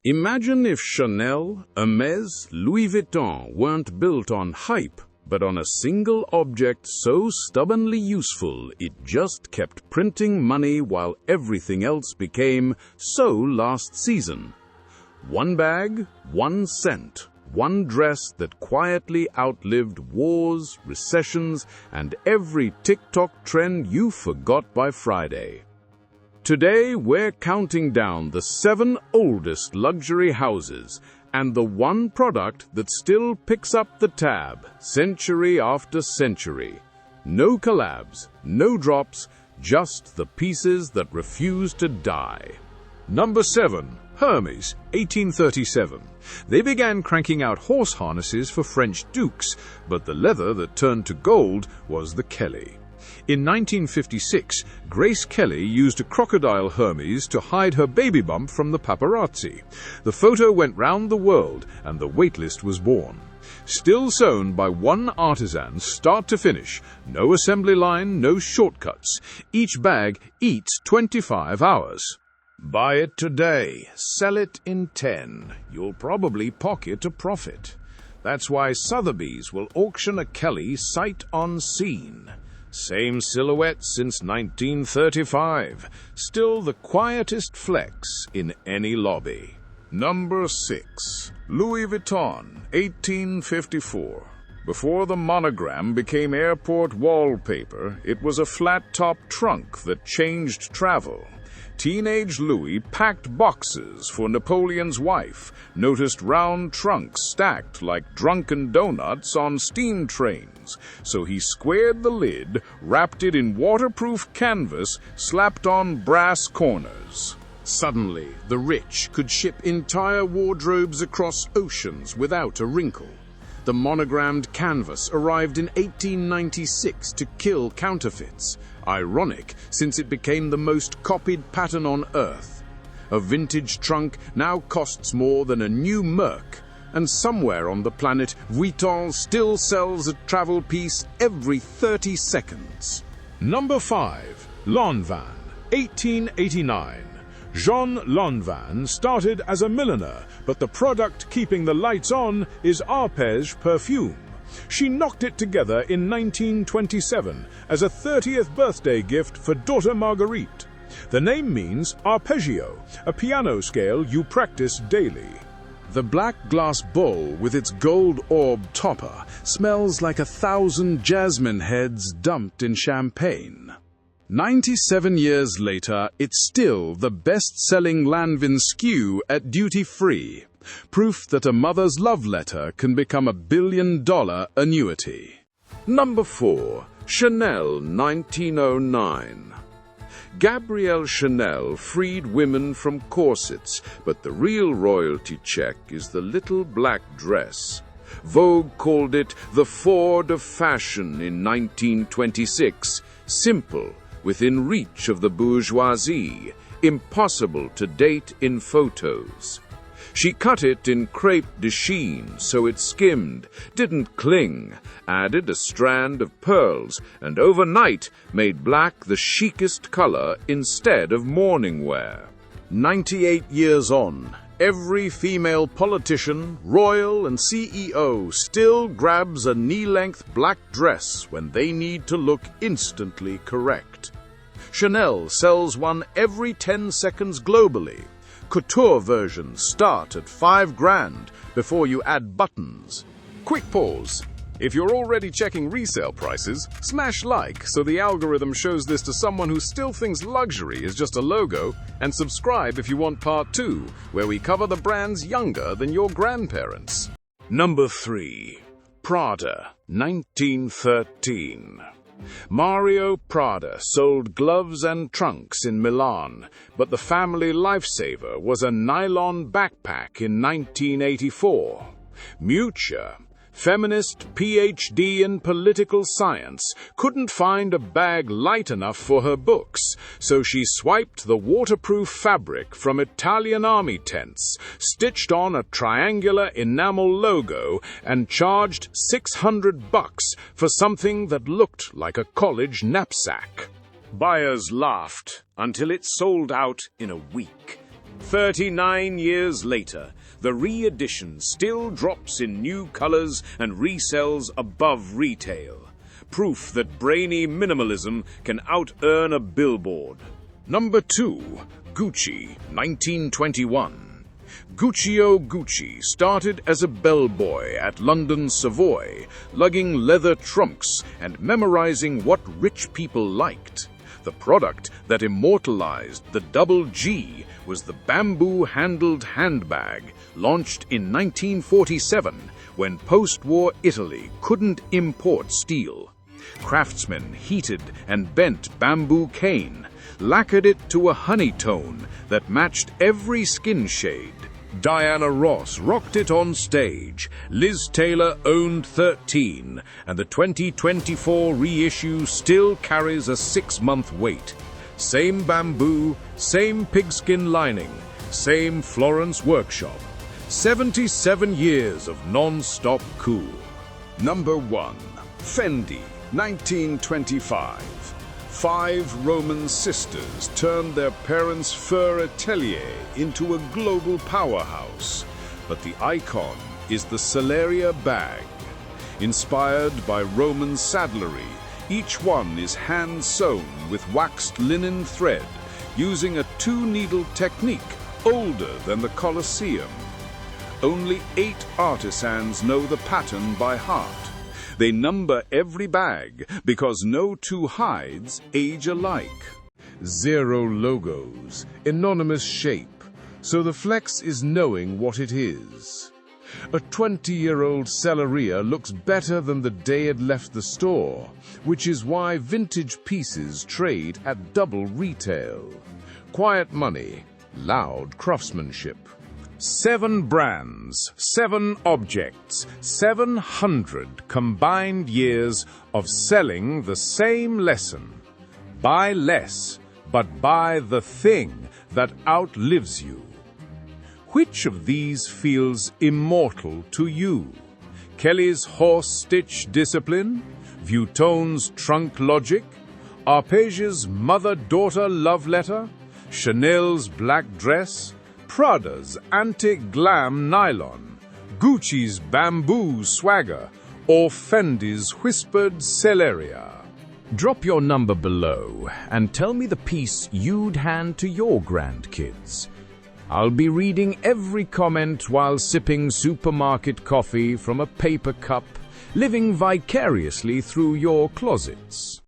Imagine if Chanel, Hermes, Louis Vuitton weren't built on hype, but on a single object so stubbornly useful it just kept printing money while everything else became so last season. One bag, 1 cent, one dress that quietly outlived wars, recessions, and every TikTok trend you forgot by Friday. Today, we're counting down the 7 oldest luxury houses and the one product that still picks up the tab century after century. No collabs, no drops, just the pieces that refuse to die. Number 7. Hermes, 1837. They began cranking out horse harnesses for French dukes, but the leather that turned to gold was the Kelly. In 1956, Grace Kelly used a crocodile Hermes to hide her baby bump from the paparazzi. The photo went round the world and the waitlist was born. Still sewn by one artisan, start to finish. No assembly line, no shortcuts. Each bag eats 25 hours. Buy it today, sell it in 10. You'll probably pocket a profit. That's why Sotheby's will auction a Kelly sight unseen. Same silhouette since 1935. Still the quietest flex in any lobby. Number 6. Louis Vuitton, 1854. Before the monogram became airport wallpaper, it was a flat-top trunk that changed travel. Teenage Louis packed boxes for Napoleon's wife, noticed round trunks stacked like drunken donuts on steam trains. So he squared the lid, wrapped it in waterproof canvas, slapped on brass corners. Suddenly, the rich could ship entire wardrobes across oceans without a wrinkle. The monogrammed canvas arrived in 1896 to kill counterfeits. Ironic, since it became the most copied pattern on Earth. A vintage trunk now costs more than a new Merc, and somewhere on the planet, Vuitton still sells a travel piece every 30 seconds. Number 5. Lanvin, 1889. Jean Lanvin started as a milliner, but the product keeping the lights on is Arpège perfume. She knocked it together in 1927 as a 30th birthday gift for daughter Marguerite. The name means arpeggio, a piano scale you practice daily. The black glass bowl with its gold orb topper smells like 1,000 jasmine heads dumped in champagne. 97 years later, it's still the best-selling Lanvin SKU at duty-free. Proof that a mother's love letter can become a billion-dollar annuity. Number 4. Chanel, 1909. Gabrielle Chanel freed women from corsets, but the real royalty check is the little black dress. Vogue called it the Ford of fashion in 1926. Simple, within reach of the bourgeoisie, impossible to date in photos. She cut it in crepe de chine so it skimmed, didn't cling, added a strand of pearls, and overnight made black the chicest color instead of morning wear. 98 years on, every female politician, royal and CEO still grabs a knee-length black dress when they need to look instantly correct. Chanel sells one every 10 seconds globally. Couture versions start at $5,000 before you add buttons. Quick pause. If you're already checking resale prices, smash like so the algorithm shows this to someone who still thinks luxury is just a logo, and subscribe if you want part 2, where we cover the brands younger than your grandparents. Number 3. Prada, 1913. Mario Prada sold gloves and trunks in Milan, but the family lifesaver was a nylon backpack in 1984. Mucha, feminist PhD in political science, couldn't find a bag light enough for her books, so she swiped the waterproof fabric from Italian army tents, stitched on a triangular enamel logo, and charged $600 for something that looked like a college knapsack. Buyers laughed until it sold out in a week. 39 years later, the re-edition still drops in new colors and resells above retail. Proof that brainy minimalism can out-earn a billboard. Number 2. Gucci, 1921. Gucci started as a bellboy at London's Savoy, lugging leather trunks and memorizing what rich people liked. The product that immortalized the double G was the bamboo-handled handbag, launched in 1947 when post-war Italy couldn't import steel. Craftsmen heated and bent bamboo cane, lacquered it to a honey tone that matched every skin shade. Diana Ross rocked it on stage, Liz Taylor owned 13, and the 2024 reissue still carries a 6-month wait. Same bamboo, same pigskin lining, same Florence workshop. 77 years of non-stop cool. Number 1. Fendi, 1925. 5 Roman sisters turned their parents' fur atelier into a global powerhouse, but the icon is the Celeria bag. Inspired by Roman saddlery, each one is hand-sewn with waxed linen thread, using a 2-needle technique older than the Colosseum. Only 8 artisans know the pattern by heart. They number every bag because no 2 hides age alike. 0 logos, anonymous shape, so the flex is knowing what it is. A 20-year-old Celeria looks better than the day it left the store, which is why vintage pieces trade at double retail. Quiet money, loud craftsmanship. 7 brands, 7 objects, 700 combined years of selling the same lesson. Buy less, but buy the thing that outlives you. Which of these feels immortal to you? Kelly's horse-stitch discipline? Vuitton's trunk logic? Arpeggia's mother-daughter love letter? Chanel's black dress? Prada's anti-glam nylon, Gucci's bamboo swagger, or Fendi's whispered Celeria? Drop your number below and tell me the piece you'd hand to your grandkids. I'll be reading every comment while sipping supermarket coffee from a paper cup, living vicariously through your closets.